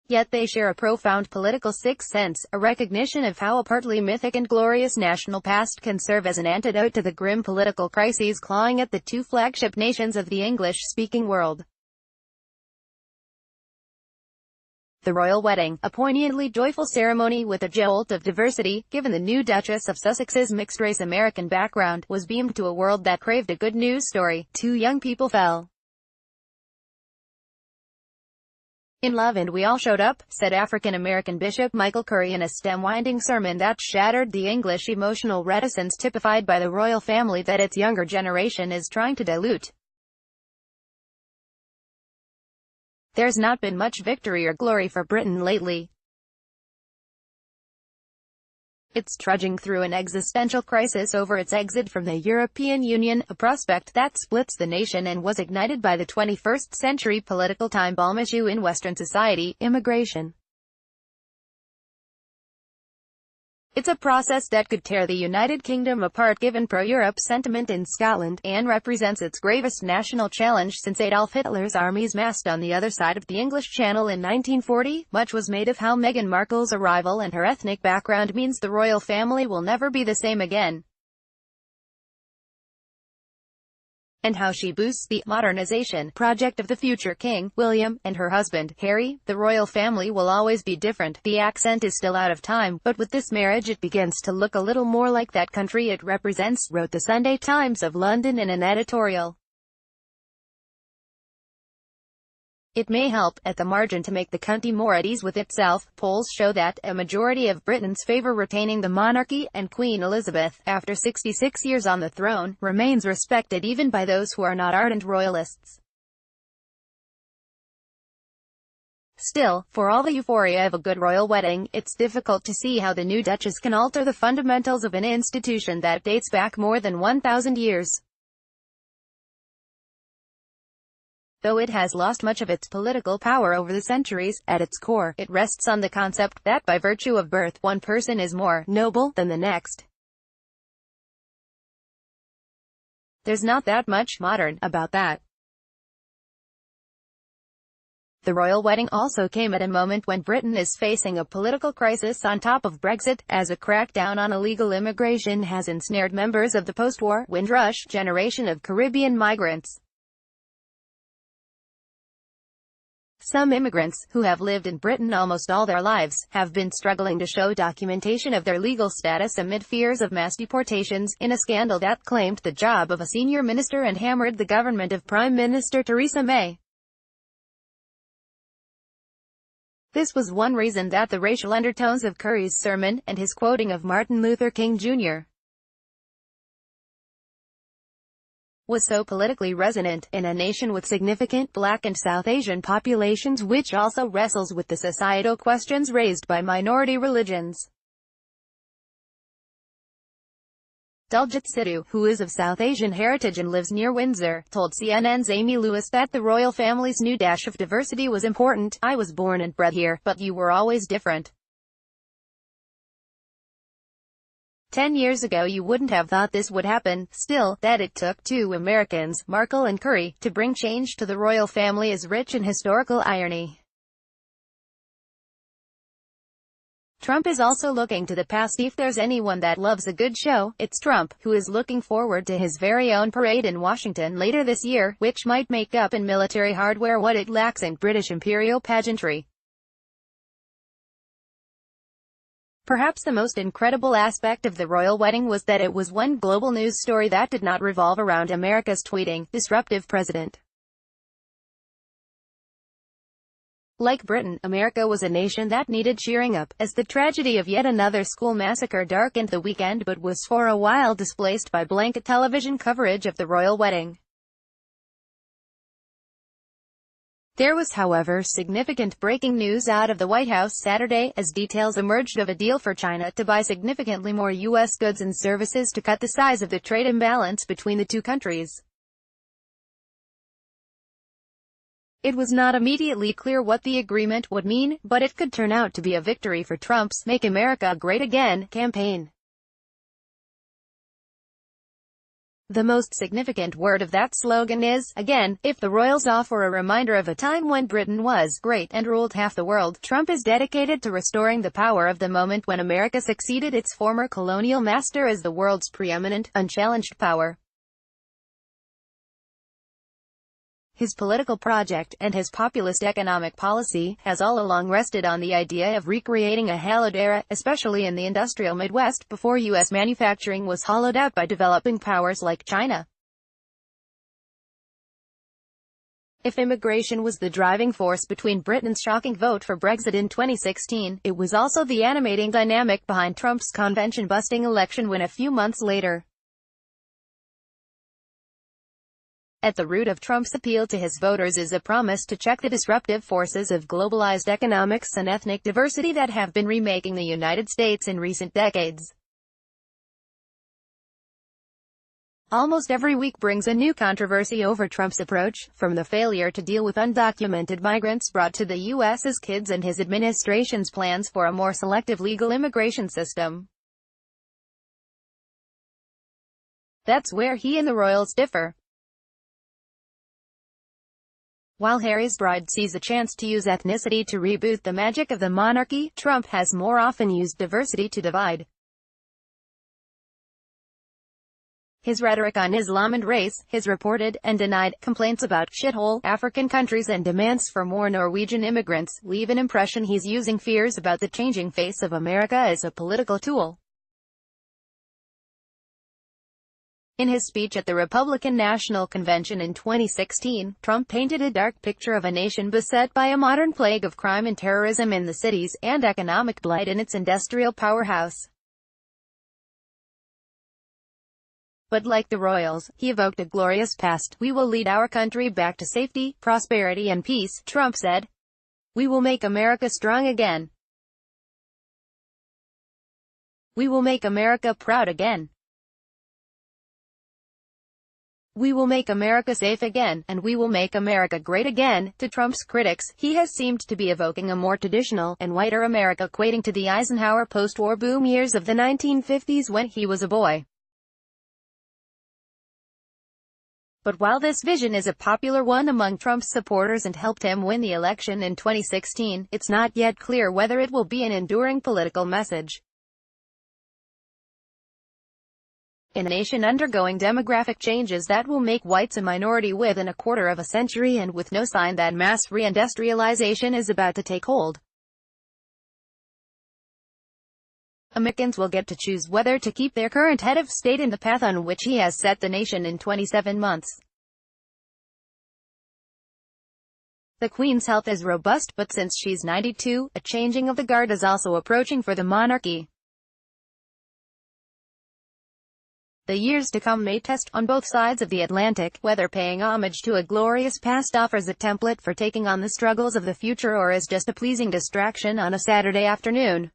Yet they share a profound political sixth sense, a recognition of how a partly mythic and glorious national past can serve as an antidote to the grim political crises clawing at the two flagship nations of the English-speaking world. The royal wedding, a poignantly joyful ceremony with a jolt of diversity, given the new Duchess of Sussex's mixed-race American background, was beamed to a world that craved a good news story. Two young people fell in love and we all showed up, said African-American Bishop Michael Curry in a stem-winding sermon that shattered the English emotional reticence typified by the royal family that its younger generation is trying to dilute. There's not been much victory or glory for Britain lately. It's trudging through an existential crisis over its exit from the European Union, a prospect that splits the nation and was ignited by the 21st century political time bomb issue in Western society, immigration. It's a process that could tear the United Kingdom apart given pro-Europe sentiment in Scotland, and represents its gravest national challenge since Adolf Hitler's armies massed on the other side of the English Channel in 1940. Much was made of how Meghan Markle's arrival and her ethnic background means the royal family will never be the same again, and how she boosts the modernization project of the future King, William, and her husband, Harry. The royal family will always be different. The accent is still out of time, but with this marriage it begins to look a little more like that country it represents, wrote the Sunday Times of London in an editorial. It may help, at the margin, to make the country more at ease with itself. Polls show that a majority of Britons favour retaining the monarchy, and Queen Elizabeth, after 66 years on the throne, remains respected even by those who are not ardent royalists. Still, for all the euphoria of a good royal wedding, it's difficult to see how the new Duchess can alter the fundamentals of an institution that dates back more than 1,000 years. Though it has lost much of its political power over the centuries, at its core, it rests on the concept that by virtue of birth, one person is more noble than the next. There's not that much modern about that. The royal wedding also came at a moment when Britain is facing a political crisis on top of Brexit, as a crackdown on illegal immigration has ensnared members of the post-war Windrush generation of Caribbean migrants. Some immigrants, who have lived in Britain almost all their lives, have been struggling to show documentation of their legal status amid fears of mass deportations, in a scandal that claimed the job of a senior minister and hammered the government of Prime Minister Theresa May. This was one reason that the racial undertones of Curry's sermon, and his quoting of Martin Luther King Jr. was so politically resonant, in a nation with significant Black and South Asian populations which also wrestles with the societal questions raised by minority religions. Daljit Sidhu, who is of South Asian heritage and lives near Windsor, told CNN's Amy Lewis that the royal family's new dash of diversity was important. "I was born and bred here, but you were always different. 10 years ago you wouldn't have thought this would happen." Still, that it took two Americans, Markle and Curry, to bring change to the royal family is rich in historical irony. Trump is also looking to the past. If there's anyone that loves a good show, it's Trump, who is looking forward to his very own parade in Washington later this year, which might make up in military hardware what it lacks in British imperial pageantry. Perhaps the most incredible aspect of the royal wedding was that it was one global news story that did not revolve around America's tweeting, disruptive president. Like Britain, America was a nation that needed cheering up, as the tragedy of yet another school massacre darkened the weekend but was for a while displaced by blanket television coverage of the royal wedding. There was, however, significant breaking news out of the White House Saturday, as details emerged of a deal for China to buy significantly more U.S. goods and services to cut the size of the trade imbalance between the two countries. It was not immediately clear what the agreement would mean, but it could turn out to be a victory for Trump's "Make America Great Again" campaign. The most significant word of that slogan is, again. If the royals offer a reminder of a time when Britain was great and ruled half the world, Trump is dedicated to restoring the power of the moment when America succeeded its former colonial master as the world's preeminent, unchallenged power. His political project, and his populist economic policy, has all along rested on the idea of recreating a hallowed era, especially in the industrial Midwest, before U.S. manufacturing was hollowed out by developing powers like China. If immigration was the driving force between Britain's shocking vote for Brexit in 2016, it was also the animating dynamic behind Trump's convention-busting election win a few months later. At the root of Trump's appeal to his voters is a promise to check the disruptive forces of globalized economics and ethnic diversity that have been remaking the United States in recent decades. Almost every week brings a new controversy over Trump's approach, from the failure to deal with undocumented migrants brought to the U.S. as kids and his administration's plans for a more selective legal immigration system. That's where he and the royals differ. While Harry's bride sees a chance to use ethnicity to reboot the magic of the monarchy, Trump has more often used diversity to divide. His rhetoric on Islam and race, his reported, and denied, complaints about shithole African countries and demands for more Norwegian immigrants, leave an impression he's using fears about the changing face of America as a political tool. In his speech at the Republican National Convention in 2016, Trump painted a dark picture of a nation beset by a modern plague of crime and terrorism in the cities, and economic blight in its industrial powerhouse. But like the royals, he evoked a glorious past. "We will lead our country back to safety, prosperity and peace," Trump said. "We will make America strong again. We will make America proud again. We will make America safe again, and we will make America great again." To Trump's critics, he has seemed to be evoking a more traditional, and whiter America, equating to the Eisenhower post-war boom years of the 1950s when he was a boy. But while this vision is a popular one among Trump's supporters and helped him win the election in 2016, it's not yet clear whether it will be an enduring political message. In a nation undergoing demographic changes that will make whites a minority within a quarter of a century and with no sign that mass reindustrialization is about to take hold, Americans will get to choose whether to keep their current head of state in the path on which he has set the nation in 27 months. The Queen's health is robust, but since she's 92, a changing of the guard is also approaching for the monarchy. The years to come may test, on both sides of the Atlantic, whether paying homage to a glorious past offers a template for taking on the struggles of the future or is just a pleasing distraction on a Saturday afternoon.